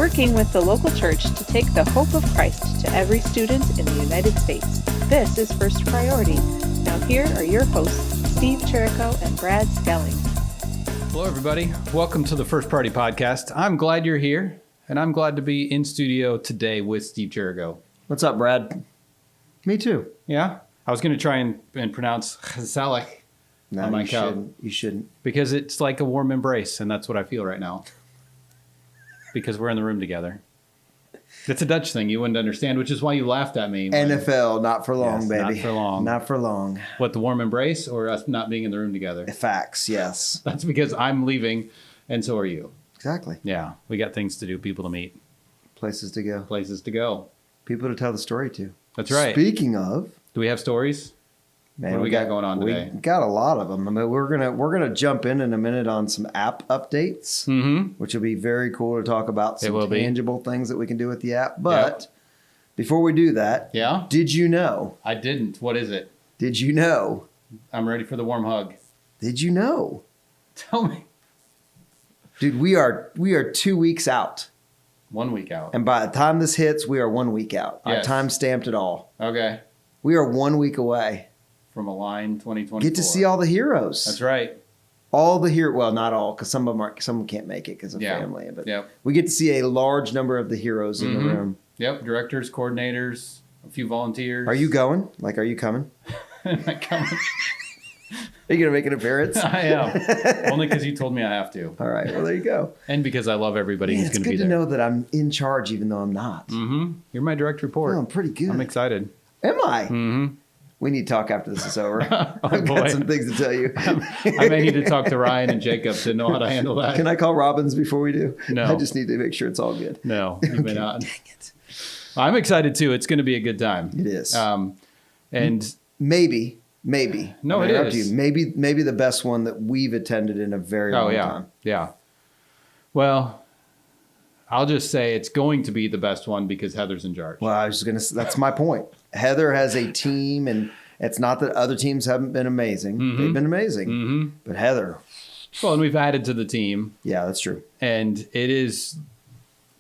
working with the local church to take the hope of Christ to every student in the United States. This is First Priority. Now here are your hosts, Steve Cherrico and Brad Schelling. Hello, everybody. Welcome to the First Party Podcast. I'm glad you're here, and I'm glad to be in studio today with Steve Cherrico. What's up, Brad? Me too. Yeah? I was going to try and pronounce Schelling on my couch. You shouldn't. Because it's like a warm embrace, and that's what I feel right now. Because we're in the room together. It's a Dutch thing you wouldn't understand, which is why you laughed at me. NFL, not for long, Yes, baby. not for long. Not for long. What, the warm embrace or us not being in the room together? Facts, yes. That's because I'm leaving, and so are you. Exactly. Yeah, we got things to do, people to meet, Places to go. places to go. People to tell the story to. That's right. Speaking of, Do we have stories? man, What do we got going on today? We got a lot of them. I mean, we're gonna jump in a minute on some app updates, which will be very cool to talk about some tangible things that we can do with the app. But before we do that, did you know? I didn't. What is it? Did you know? I'm ready for the warm hug. Did you know? Tell me. Dude, we are 2 weeks out. 1 week out. And by the time this hits, we are 1 week out. Yes. I time stamped it all. Okay. We are 1 week away. From Align 2024. Get to see all the heroes. That's right. All the heroes. Well, not all, because some can't make it because of family. But we get to see a large number of the heroes in the room. Yep. Directors, coordinators, a few volunteers. Are you going? Like, are you coming? Am I coming? Are you going to make an appearance? I am. Only because you told me I have to. All right. Well, there you go. And because I love everybody who's going to be there. It's good to know that I'm in charge, even though I'm not. Mm-hmm. You're my direct report. Oh, I'm pretty good. I'm excited. Am I? Mm-hmm. We need to talk after this is over. I've got some things to tell you. I may need to talk to Ryan and Jacob to know how to handle that. Can I call Robbins before we do? No. I just need to make sure it's all good. No, you may not. Dang it. I'm excited too. It's going to be a good time. It is. And maybe. No, it is. Maybe the best one that we've attended in a very long time. Yeah. Well, I'll just say it's going to be the best one because Heather's in charge. Well, I was going to. That's my point. Heather has a team, and it's not that other teams haven't been amazing. Mm-hmm. They've been amazing, but Heather. Well, and we've added to the team. Yeah, that's true. And it is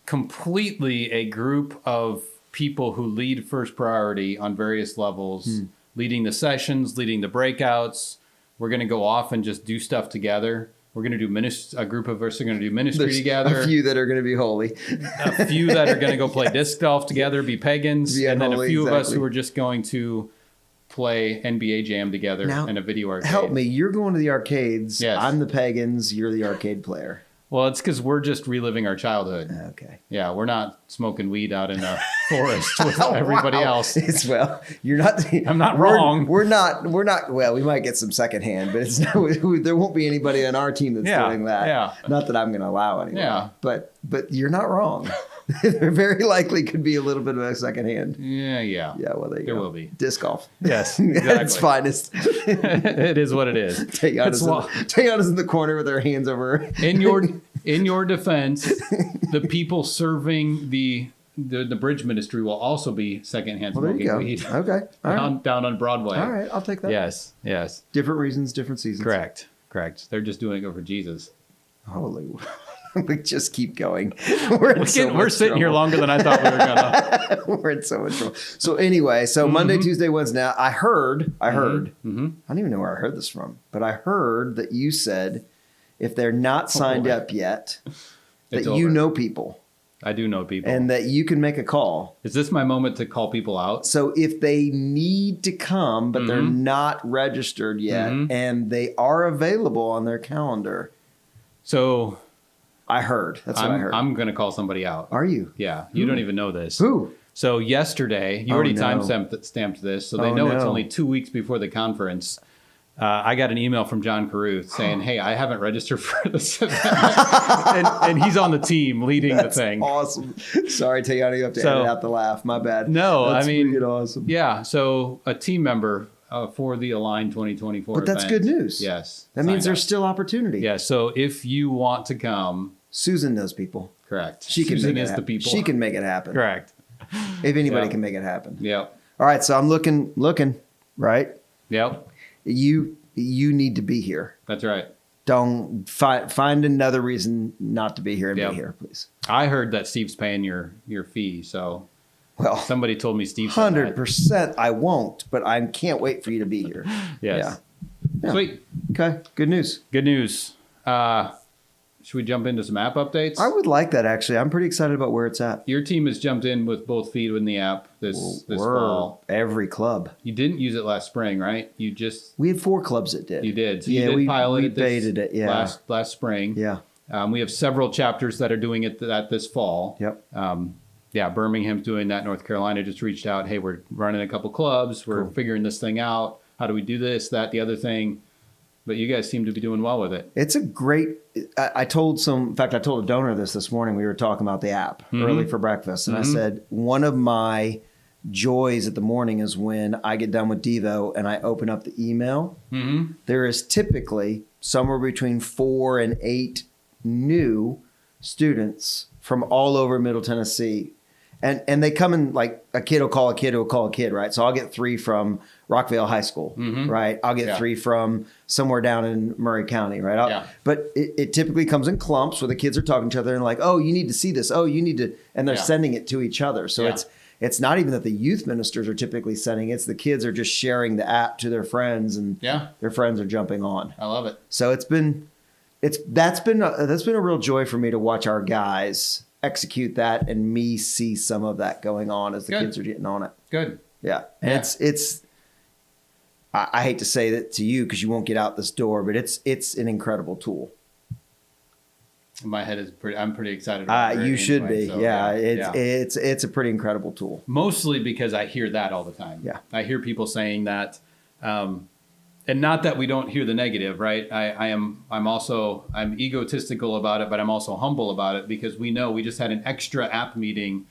completely a group of people who lead First Priority on various levels, leading the sessions, leading the breakouts. We're going to go off and just do stuff together. We're going to do a group of us are going to do ministry together. A few that are going to be holy. A few that are going to go play disc golf together, be pagans. And then a few of us who are just going to play NBA Jam together in a video arcade. Help me. You're going to the arcades. Yes. I'm the pagans. You're the arcade player. Well, it's because we're just reliving our childhood. Okay. Yeah, we're not smoking weed out in a forest with everybody else. You're not. I'm not wrong. We're not. Well, we might get some secondhand, but it's there won't be anybody on our team that's doing that. Yeah. Not that I'm going to allow anyone. Yeah. But you're not wrong. There very likely could be a little bit of a secondhand. Yeah. Yeah. Well, there will be disc golf. Yes, exactly. It's finest. It is what it is. Tayana's in the corner with her hands over her. In your defense, the people serving the bridge ministry will also be secondhand smoking weed. Okay. Down on Broadway. All right, I'll take that. Yes. Different reasons, different seasons. Correct. They're just doing it for Jesus. Holy. We just keep going. We're sitting here longer than I thought we were gonna. We're in so much trouble. So anyway, Monday, Tuesday, Wednesday. Now I heard. I don't even know where I heard this from, but I heard that you said if they're not signed up yet, that you know people. I do know people, and that you can make a call. Is this my moment to call people out? So if they need to come, but they're not registered yet, and they are available on their calendar, so. I heard. That's what I heard. I'm going to call somebody out. Are you? Yeah. You don't even know this. Who? So yesterday, you already time stamped this, so they know it's only 2 weeks before the conference. I got an email from John Caruth saying, hey, I haven't registered for this event. and he's on the team leading the thing. Awesome. Sorry, Tayana, you have to edit out the laugh. My bad. No, that's awesome. Yeah. So a team member for the Align 2024 But that's event. Good news. Yes. That means there's still opportunity. Yeah. So if you want to come. Susan knows people. Correct. Susan is the people. She can make it happen. Correct. If anybody can make it happen. Yep. All right. So I'm looking, right? Yep. You need to be here. That's right. don't find another reason not to be here and be here, please. I heard that Steve's paying your fee, so well, somebody told me Steve 100% I won't, but I can't wait for you to be here. Yes. Yeah. Sweet. Okay. Good news. Good news. Should we jump into some app updates? I would like that, actually. I'm pretty excited about where it's at. Your team has jumped in with both feet in the app this fall. Every club. You didn't use it last spring, right? We had 4 clubs that did. You did. So you did pilot it baited it, last spring. Yeah. We have several chapters that are doing it this fall. Yep. Birmingham's doing that. North Carolina just reached out. Hey, we're running a couple clubs. We're figuring this thing out. How do we do this, that, the other thing? But you guys seem to be doing well with it. It's a great. I told a donor this morning. We were talking about the app early for breakfast, and I said one of my joys at the morning is when I get done with Devo and I open up the email. There is typically somewhere between 4 and 8 new students from all over Middle Tennessee. And they come in like a kid will call a kid who will call a kid, right? So I'll get 3 from Rockville High School, right? I'll get 3 from somewhere down in Murray County, right? But it typically comes in clumps where the kids are talking to each other and like, oh, you need to see this. Oh, you need to, and they're sending it to each other. So it's not even that the youth ministers are typically sending it. It's the kids are just sharing the app to their friends and their friends are jumping on. I love it. So that's been a real joy for me to watch our guys execute that and me see some of that going on as the kids are getting on it. Good. Yeah. And it's I hate to say that to you because you won't get out this door, but it's an incredible tool. My head is I'm pretty excited about it. You should be. So, it's a pretty incredible tool. Mostly because I hear that all the time. Yeah. I hear people saying that. And not that we don't hear the negative, right? I'm egotistical about it, but I'm also humble about it because we know we just had an extra app meeting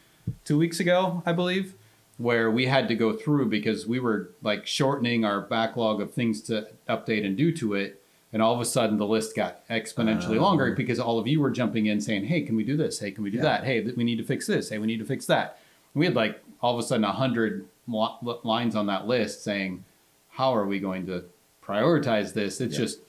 2 weeks ago, I believe, where we had to go through because we were like shortening our backlog of things to update and do to it. And all of a sudden the list got exponentially longer because all of you were jumping in saying, hey, can we do this? Hey, can we do that? Hey, we need to fix this. Hey, we need to fix that. And we had like all of a sudden 100 lines on that list saying, how are we going to prioritize this? It's just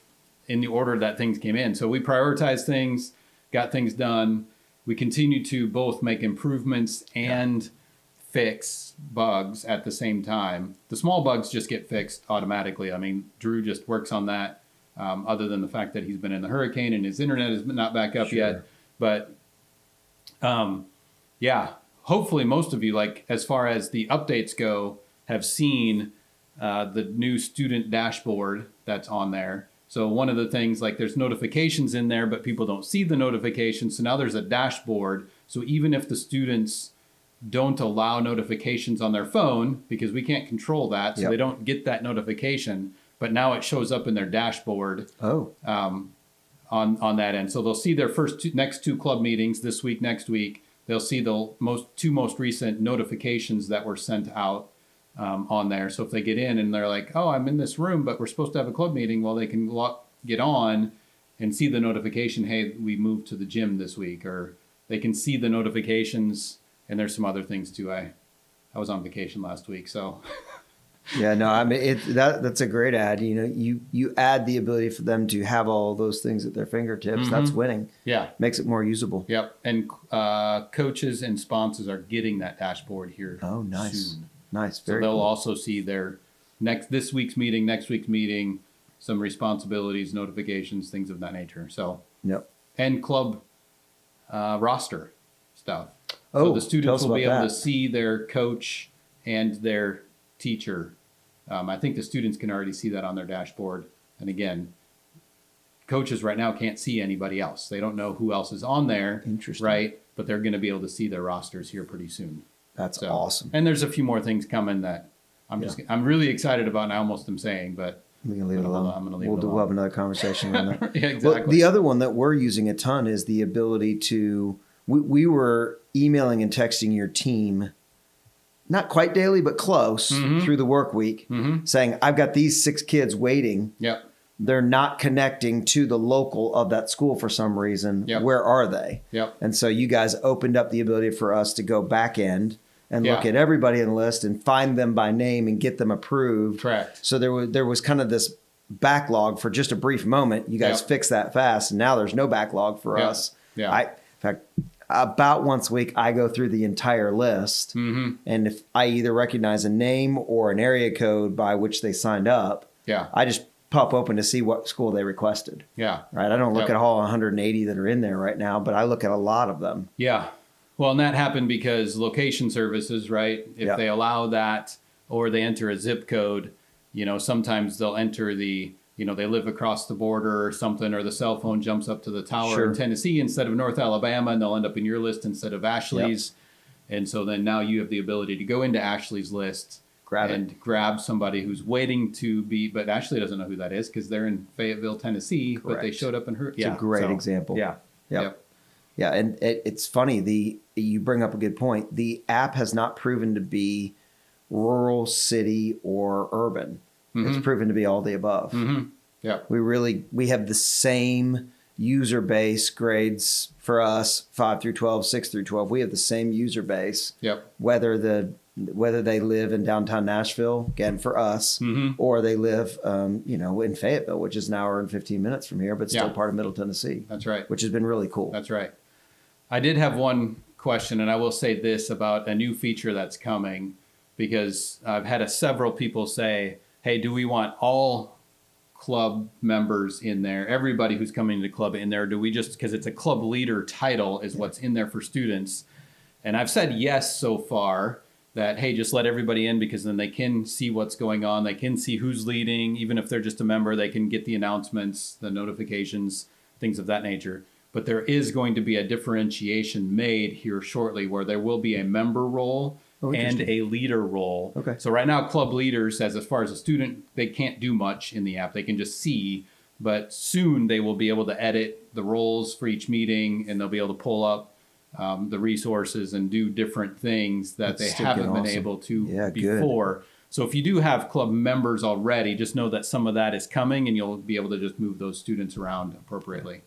in the order that things came in. So we prioritized things, got things done. We continue to both make improvements and fix bugs at the same time. The small bugs just get fixed automatically. I mean, Drew just works on that other than the fact that he's been in the hurricane and his internet is not back up yet. But hopefully most of you, like as far as the updates go, have seen the new student dashboard that's on there. So one of the things, like there's notifications in there, but people don't see the notifications. So now there's a dashboard. So even if the students don't allow notifications on their phone, because we can't control that, so they don't get that notification, but now it shows up in their dashboard on that end. So they'll see their next two club meetings this week, next week. They'll see the two most recent notifications that were sent out on there. So if they get in and they're like, oh, I'm in this room, but we're supposed to have a club meeting, well, they can get on and see the notification, hey, we moved to the gym this week, or they can see the notifications. And there's some other things too. I was on vacation last week, so. Yeah, no, I mean, that's a great ad. You know, you add the ability for them to have all those things at their fingertips. That's winning. Yeah. Makes it more usable. Yep. And coaches and sponsors are getting that dashboard here. Oh, nice. Soon. Nice. So they'll also see their this week's meeting, next week's meeting, some responsibilities, notifications, things of that nature. So, and club roster stuff. So the students will be able to see their coach and their teacher. I think the students can already see that on their dashboard. And again, coaches right now can't see anybody else. They don't know who else is on there. Interesting. Right? But they're going to be able to see their rosters here pretty soon. That's awesome. And there's a few more things coming that I'm really excited about, and I almost am saying, but we can leave it alone. I'm going to leave it alone. We'll have another conversation on that. Yeah, exactly. Well, the other one that we're using a ton is the ability to, we were emailing and texting your team, not quite daily, but close through the work week, saying, I've got these 6 kids waiting. Yep. They're not connecting to the local of that school for some reason. Yep. Where are they? Yep. And so you guys opened up the ability for us to go back end and look at everybody in the list and find them by name and get them approved. Correct. So there was kind of this backlog for just a brief moment. You guys fix that fast, and now there's no backlog for us. Yeah. In fact, about once a week, I go through the entire list, and if I either recognize a name or an area code by which they signed up, I just pop open to see what school they requested. Yeah. Right. I don't look at all 180 that are in there right now, but I look at a lot of them. Yeah. Well, and that happened because location services, right? If they allow that, or they enter a zip code, sometimes they'll enter the, they live across the border or something, or the cell phone jumps up to the tower in Tennessee instead of North Alabama, and they'll end up in your list instead of Ashley's. And so then now you have the ability to go into Ashley's list, grab somebody who's waiting to be, but Ashley doesn't know who that is because they're in Fayetteville, Tennessee, but they showed up in her. It's a great example. Yeah. Yeah. And it's funny. You bring up a good point. The app has not proven to be rural, city, or urban. It's proven to be all the above. Yeah. We have the same user base grades for us, 5 through 12, 6 through 12. We have the same user base. Whether they live in downtown Nashville, again for us, or they live, in Fayetteville, which is an hour and 15 minutes from here, but still part of Middle Tennessee. That's right. Which has been really cool. That's right. I did have one question, and I will say this about a new feature that's coming, because I've had several people say, hey, do we want all club members in there, everybody who's coming to the club in there? Do we just, because it's a club leader title is what's in there for students? And I've said yes so far, that, hey, just let everybody in, because then they can see what's going on. They can see who's leading. Even if they're just a member, they can get the announcements, the notifications, things of that nature. But there is going to be a differentiation made here shortly where there will be a member role and a leader role. Okay. So right now, club leaders, as far as a student, they can't do much in the app. They can just see. But soon they will be able to edit the roles for each meeting, and they'll be able to pull up the resources and do different things that they haven't been able to before. Good. So if you do have club members already, just know that some of that is coming, and you'll be able to just move those students around appropriately.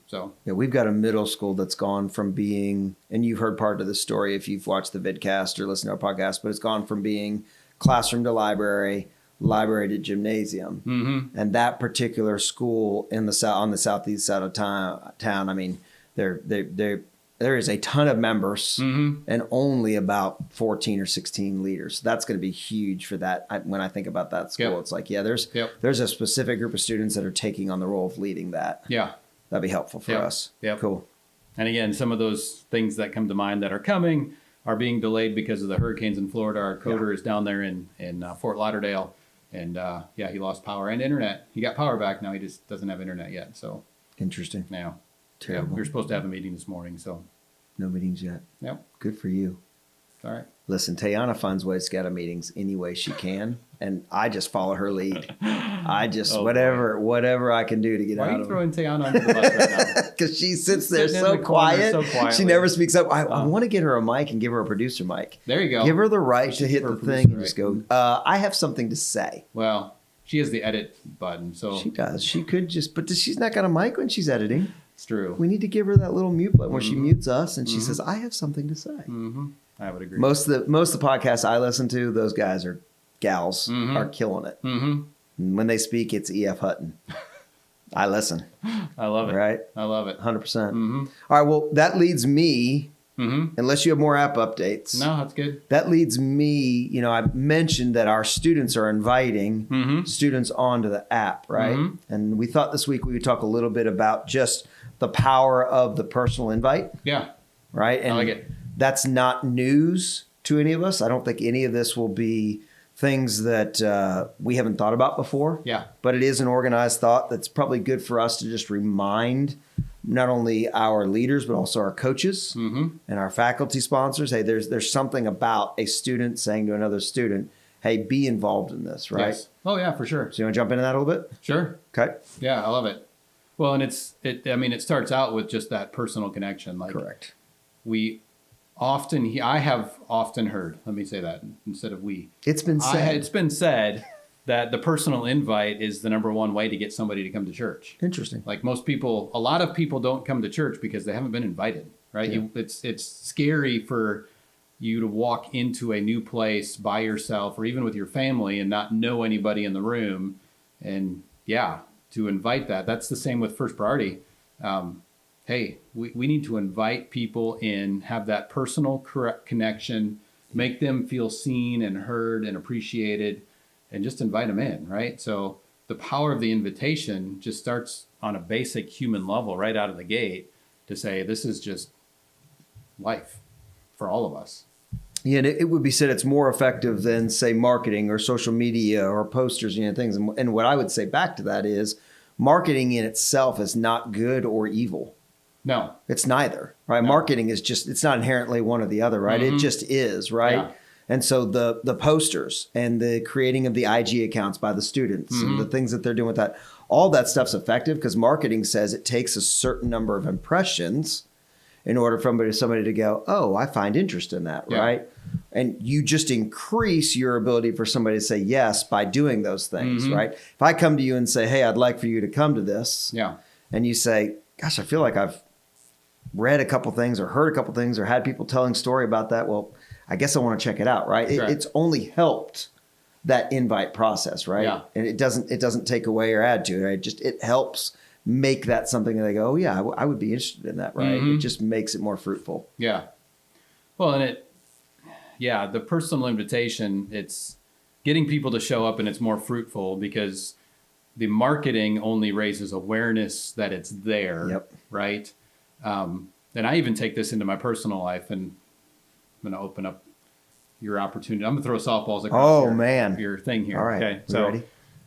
So we've got a middle school that's gone from being, and you've heard part of the story if you've watched the vidcast or listened to our podcast, but it's gone from being classroom to library to gymnasium. And that particular school in on the southeast side of town, I mean, there is a ton of members and only about 14 or 16 leaders. That's going to be huge for that. When I think about that school, it's like, there's a specific group of students that are taking on the role of leading that. Yeah. That'd be helpful for us. Yeah. Cool. And again, some of those things that come to mind that are coming are being delayed because of the hurricanes in Florida. Our coder is down there in Fort Lauderdale, and he lost power and internet. He got power back. Now he just doesn't have internet yet. So interesting. Now, terrible. We were supposed to have a meeting this morning, so no meetings yet. Yep. Good for you. All right. Listen, Tayana finds ways to get out of meetings any way she can, and I just follow her lead. I just whatever I can do to get out of. Why are you throwing Tayana under the bus right now? Because she sits there so quiet. She never speaks up. I want to get her a mic and give her a producer mic. There you go. Give her the right to hit the thing and just go, I have something to say. Well, she has the edit button, so she does. She could just, but she's not got a mic when she's editing. It's true. We need to give her that little mute button where she mutes us and she says, I have something to say. I would agree. Most of the podcasts I listen to, those guys or gals are killing it. And when they speak, it's E.F. Hutton. I listen. I love it. Right? I love it. 100%. All right. Well, that leads me, unless you have more app updates. No, that's good. That leads me, I mentioned that our students are inviting students onto the app, right? And we thought this week we would talk a little bit about just the power of the personal invite. Yeah. Right? And I like it. That's not news to any of us. I don't think any of this will be things that we haven't thought about before. Yeah. But it is an organized thought that's probably good for us to just remind not only our leaders, but also our coaches and our faculty sponsors. Hey, there's something about a student saying to another student, hey, be involved in this, right? Yes. Oh, yeah, for sure. So you want to jump into that a little bit? Sure. Okay. Yeah, I love it. Well, and it starts out with just that personal connection. Like, correct. I have often heard, let me say that instead of we. It's been said. It's been said that the personal invite is the number one way to get somebody to come to church. Interesting. Like a lot of people don't come to church because they haven't been invited, right? Yeah. It's scary for you to walk into a new place by yourself or even with your family and not know anybody in the room. And to invite that. That's the same with First Priority. Hey, we need to invite people in, have that personal connection, make them feel seen and heard and appreciated, and just invite them in, right? So the power of the invitation just starts on a basic human level right out of the gate to say, this is just life for all of us. Yeah, and it would be said it's more effective than, say, marketing or social media or posters, things. And what I would say back to that is marketing in itself is not good or evil. No. It's neither, right? No. Marketing is just, it's not inherently one or the other, right? Mm-hmm. It just is, right? Yeah. And so the posters and the creating of the IG accounts by the students and the things that they're doing with that, all that stuff's effective because marketing says it takes a certain number of impressions in order for somebody to go, oh, I find interest in that, right? And you just increase your ability for somebody to say yes by doing those things, right? If I come to you and say, hey, I'd like for you to come to this, and you say, gosh, I feel like I've read a couple things or heard a couple things or had people telling story about that, well, I guess I want to check it out, right? It's only helped that invite process, right? Yeah. And it doesn't take away or add to it, right? It helps make that something that they go, oh yeah, I would be interested in that, right? It just makes it more fruitful. Yeah. Well, and the personal invitation, it's getting people to show up and it's more fruitful because the marketing only raises awareness that it's there, right? And I even take this into my personal life, and I'm going to open up your opportunity. I'm going to throw softballs across your thing here. All right. Okay. So, ready?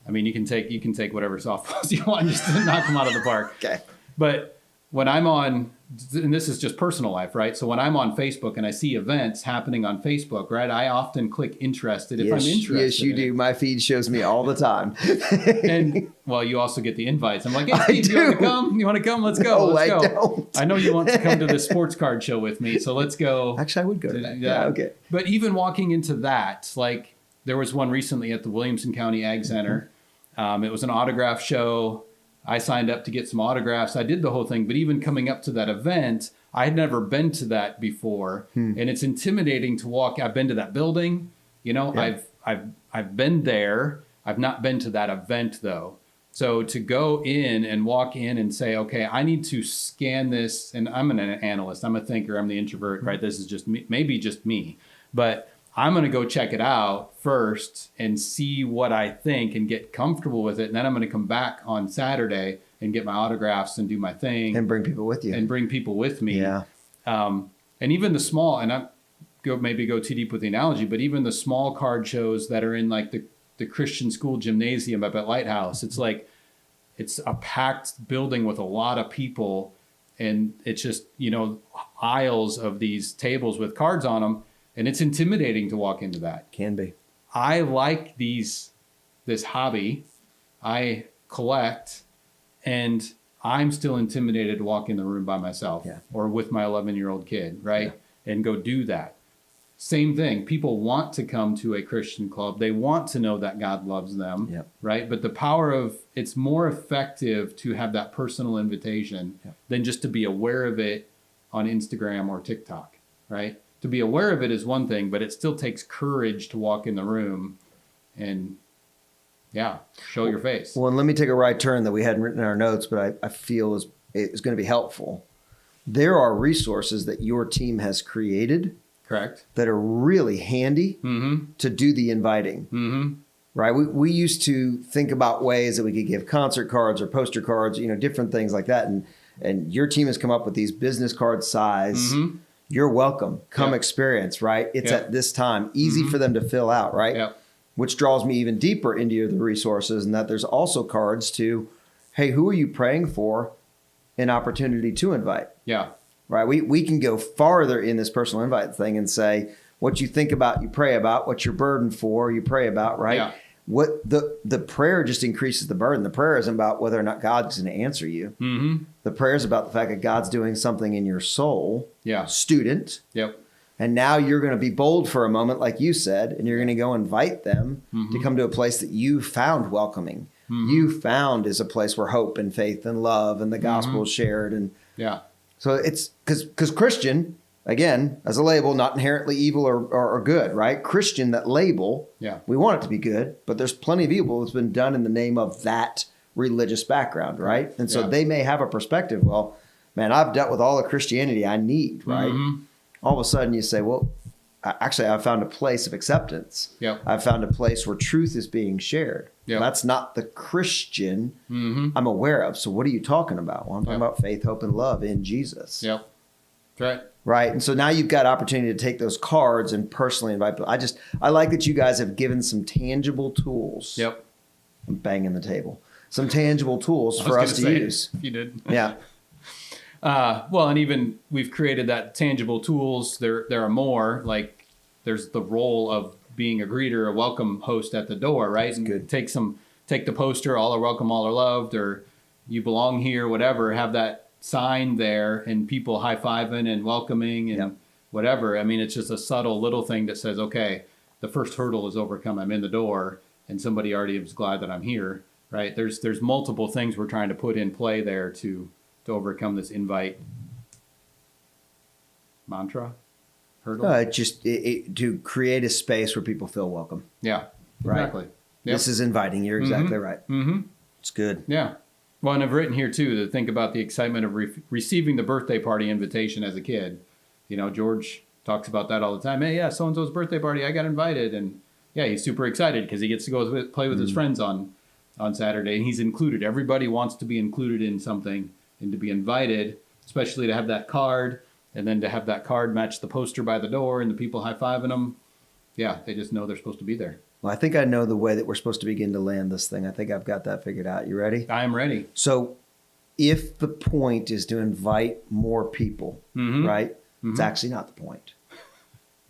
I mean, you can take whatever softballs you want just to knock them out of the park. Okay. But when I'm on, and this is just personal life, right? So when I'm on Facebook and I see events happening on Facebook, right, I often click interested if I'm interested. Yes, you do. My feed shows me all the time. And well, you also get the invites. I'm like, hey, Steve, you want to come? You want to come? Let's go. No, let's go. I don't. I know you want to come to the sports card show with me, so let's go. Actually, I would go to that. Yeah, okay. But even walking into that, like there was one recently at the Williamson County Ag Center. It was an autograph show. I signed up to get some autographs. I did the whole thing. But even coming up to that event, I had never been to that before. And it's intimidating to walk. I've been to that building. I've been there. I've not been to that event, though. So to go in and walk in and say, okay, I need to scan this. And I'm an analyst. I'm a thinker. I'm the introvert, right? This is just me, maybe just me. But I'm going to go check it out first and see what I think and get comfortable with it. And then I'm going to come back on Saturday and get my autographs and do my thing. And bring people with you. And bring people with me. Yeah. And even the small, and I maybe go too deep with the analogy, but even the small card shows that are in like the Christian school gymnasium up at Lighthouse, it's like, it's a packed building with a lot of people. And it's just, aisles of these tables with cards on them. And it's intimidating to walk into that. Can be. I like this hobby. I collect, and I'm still intimidated to walk in the room by myself or with my 11-year-old kid, right? Yeah. And go do that. Same thing. People want to come to a Christian club. They want to know that God loves them, right? But the power of, it's more effective to have that personal invitation than just to be aware of it on Instagram or TikTok, right? To be aware of it is one thing, but it still takes courage to walk in the room and, show your face. Well, and let me take a right turn that we hadn't written in our notes, but I feel is going to be helpful. There are resources that your team has created. Correct. That are really handy to do the inviting. Right? We used to think about ways that we could give concert cards or poster cards, different things like that. And your team has come up with these business card size. You're welcome. Come experience, right? It's at this time. Easy for them to fill out, right? Yep. Which draws me even deeper into the resources, and that there's also cards to, hey, who are you praying for? An opportunity to invite. Yeah. Right? We can go farther in this personal invite thing and say, what you think about, you pray about. What you're burdened for, you pray about, right? Yeah. What the prayer just increases the burden. The prayer isn't about whether or not God's going to answer you. The prayer is about the fact that God's doing something in your soul, student. Yep. And now you're going to be bold for a moment, like you said, and you're going to go invite them to come to a place that you found welcoming. You found is a place where hope and faith and love and the gospel is shared. And so it's because Christian, again, as a label, not inherently evil or good, right? Christian, that label, we want it to be good, but there's plenty of evil that's been done in the name of that religious background, right? And so Yeah. they may have a perspective, well, man, I've dealt with all the Christianity I need, right? Mm-hmm. All of a sudden you say, well, actually, I've found a place of acceptance. Yep. I've found a place where truth is being shared. Yep. That's not the Christian Mm-hmm. I'm aware of. So what are you talking about? Well, I'm talking Yep. about faith, hope, and love in Jesus. Yep. That's right. Right. And so now you've got opportunity to take those cards and personally invite people. I like that you guys have given some tangible tools. Yep. I'm banging the table. Some tangible tools I for was us to gonna say it, use. if you did. Yeah. Well, and even we've created that tangible tools. There are more. Like there's the role of being a greeter, a welcome host at the door, right? That's and good. Take the poster, all are welcome, all are loved, or you belong here, whatever. Have that sign there and people high-fiving and welcoming and Yep. whatever. I mean, it's just a subtle little thing that says, okay, the first hurdle is overcome. I'm in the door and somebody already is glad that I'm here, right? There's multiple things we're trying to put in play there to overcome this invite mantra hurdle. To create a space where people feel welcome. Yeah, Right. exactly. Yep. This is inviting. You're exactly right. Mm-hmm. It's good. Yeah. Well, and I've written here too to think about the excitement of receiving the birthday party invitation as a kid. You know, George talks about that all the time. Hey, yeah, so and so's birthday party, I got invited, and yeah, he's super excited because he gets to go play with his friends on Saturday, and he's included. Everybody wants to be included in something and to be invited, especially to have that card, and then to have that card match the poster by the door and the people high-fiving them. Yeah, they just know they're supposed to be there. Well, I think I know the way that we're supposed to begin to land this thing. I think I've got that figured out. You ready? I am ready. So if the point is to invite more people, right? It's actually not the point,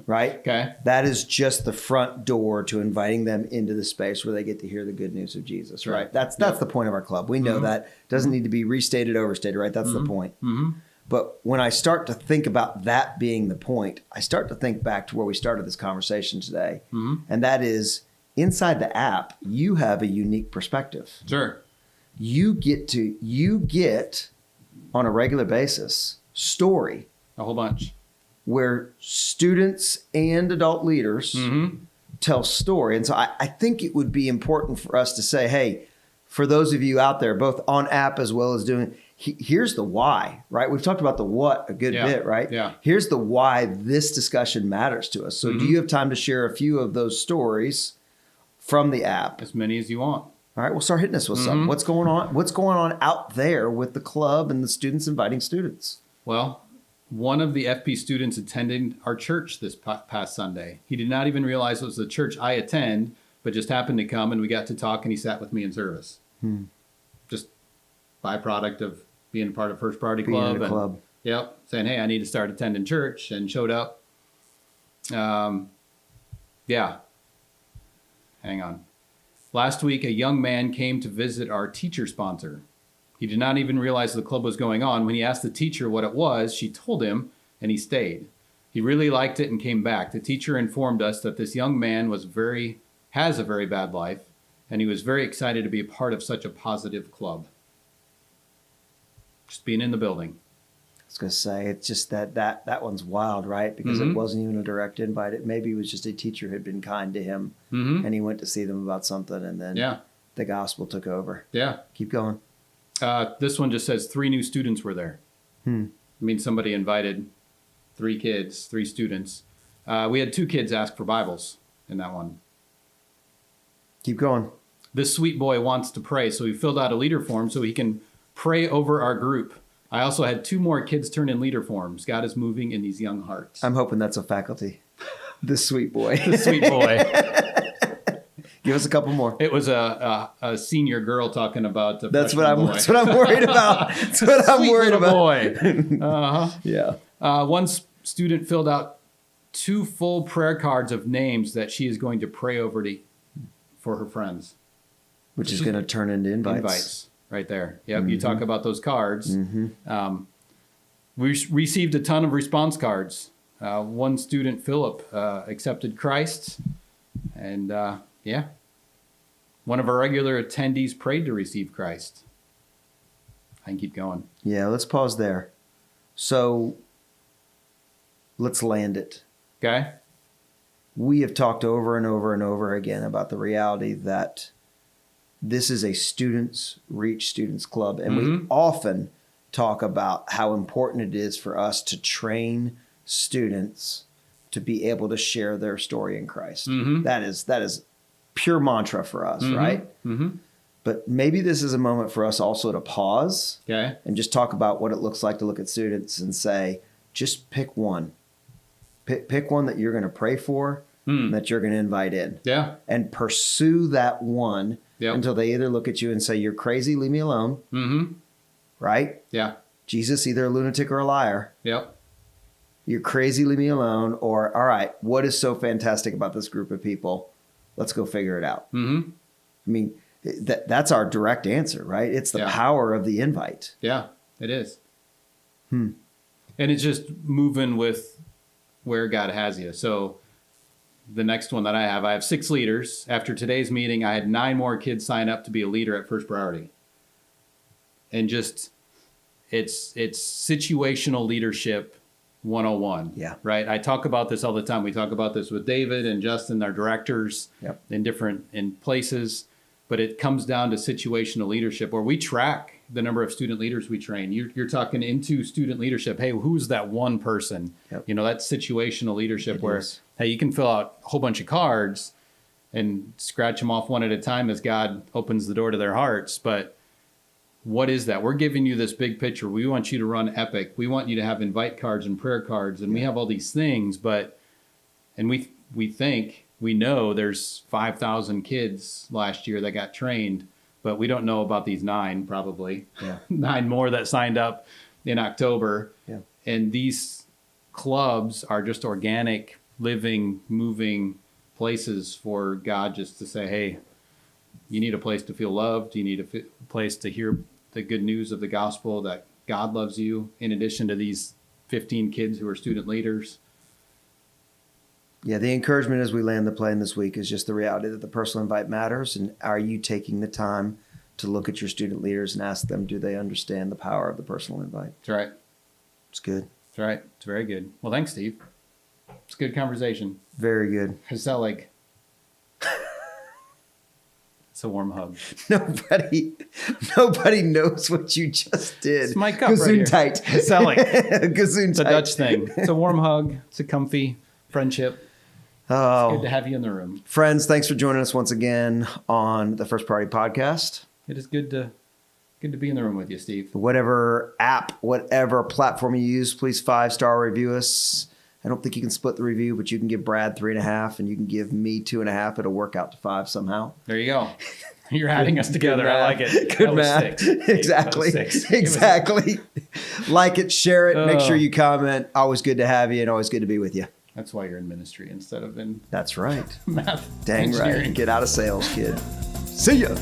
right? Okay. That is just the front door to inviting them into the space where they get to hear the good news of Jesus, right? Right. That's the point of our club. We know that. Doesn't need to be restated, overstated, right? That's the point. Mm-hmm. But when I start to think about that being the point, I start to think back to where we started this conversation today. And that is inside the app, you have a unique perspective. Sure. You get on a regular basis story A whole bunch. where students and adult leaders tell story. And so I think it would be important for us to say, hey, for those of you out there, both on app as well as doing, here's the why, right? We've talked about the what a good bit, right? Yeah. Here's the why this discussion matters to us. So do you have time to share a few of those stories from the app? As many as you want. All right, we'll start hitting us with some. What's going on? What's going on out there with the club and the students inviting students? Well, one of the FP students attended our church this past Sunday. He did not even realize it was the church I attend, but just happened to come and we got to talk and he sat with me in service. Just byproduct of being part of First Priority Being Club. in a club. Yep. Saying, hey, I need to start attending church, and showed up. Yeah. Hang on. Last week, a young man came to visit our teacher sponsor. He did not even realize the club was going on. When he asked the teacher what it was, she told him, and he stayed. He really liked it and came back. The teacher informed us that this young man has a very bad life, and he was very excited to be a part of such a positive club. Just being in the building. I was going to say, it's just that one's wild, right? Because it wasn't even a direct invite. It maybe was just a teacher had been kind to him and he went to see them about something, and then the gospel took over. Yeah. Keep going. This one just says 3 new students were there. I mean, somebody invited 3 students. We had 2 kids ask for Bibles in that one. Keep going. This sweet boy wants to pray, so he filled out a leader form so he can pray over our group. I also had 2 more kids turn in leader forms. God is moving in these young hearts. I'm hoping that's a faculty. The sweet boy. The sweet boy. Give us a couple more. It was a senior girl talking about the That's what I'm boy. worried about. That's what I'm Sweet worried little about. boy. Yeah. One student filled out 2 full prayer cards of names that she is going to pray over for her friends. Which is going to turn into invites. Invites, right there. Yep, you talk about those cards. We received a ton of response cards. One student, Philip, accepted Christ. And one of our regular attendees prayed to receive Christ. I can keep going. Yeah, let's pause there. So let's land it. Okay. We have talked over and over and over again about the reality that this is a students reach students club. And we often talk about how important it is for us to train students to be able to share their story in Christ. That is pure mantra for us, right? But maybe this is a moment for us also to pause and just talk about what it looks like to look at students and say, just pick one. Pick one that you're going to pray for and that you're going to invite in. And pursue that one until they either look at you and say, you're crazy, leave me alone. Right? Jesus, either a lunatic or a liar. You're crazy, leave me alone. Or, all right, what is so fantastic about this group of people? Let's go figure it out. I mean, that's our direct answer, right? It's the power of the invite. Yeah, it is. And it's just moving with where God has you. So the next one that I have 6 leaders. After today's meeting, I had 9 more kids sign up to be a leader at First Priority. And just, it's situational leadership 101. Right? I talk about this all the time. We talk about this with David and Justin, our directors in places, but it comes down to situational leadership where we track the number of student leaders we train. You're talking into student leadership. Hey, who's that one person? You know, that's situational leadership hey, you can fill out a whole bunch of cards and scratch them off one at a time as God opens the door to their hearts. But what is that? We're giving you this big picture. We want you to run Epic. We want you to have invite cards and prayer cards, and we have all these things, and we know there's 5,000 kids last year that got trained, but we don't know about these 9 probably. 9 more that signed up in October. And these clubs are just organic, living, moving places for God just to say, hey, you need a place to feel loved. You need a place to hear the good news of the gospel that God loves you, in addition to these 15 kids who are student leaders. Yeah, the encouragement as we land the plane this week is just the reality that the personal invite matters. And are you taking the time to look at your student leaders and ask them, do they understand the power of the personal invite? That's right. It's good. That's right. It's very good. Well, thanks, Steve. It's a good conversation. Very good. It's that like... It's a warm hug. Nobody knows what you just did. It's my cup right here. Gesundheit. It's that like... Gesundheit. It's a Dutch thing. It's a warm hug. It's a comfy friendship. Oh, it's good to have you in the room. Friends, thanks for joining us once again on the First Priority Podcast. It is good to be in the room with you, Steve. Whatever app, whatever platform you use, please 5-star review us. I don't think you can split the review, but you can give Brad 3.5 and you can give me 2.5. It'll work out to 5 somehow. There you go. You're adding us together. I like it. Good math. 6. Exactly. 6. Exactly. Like it, share it, make sure you comment. Always good to have you and always good to be with you. That's why you're in ministry instead of in That's right. math. Dang right. Get out of sales, kid. See ya.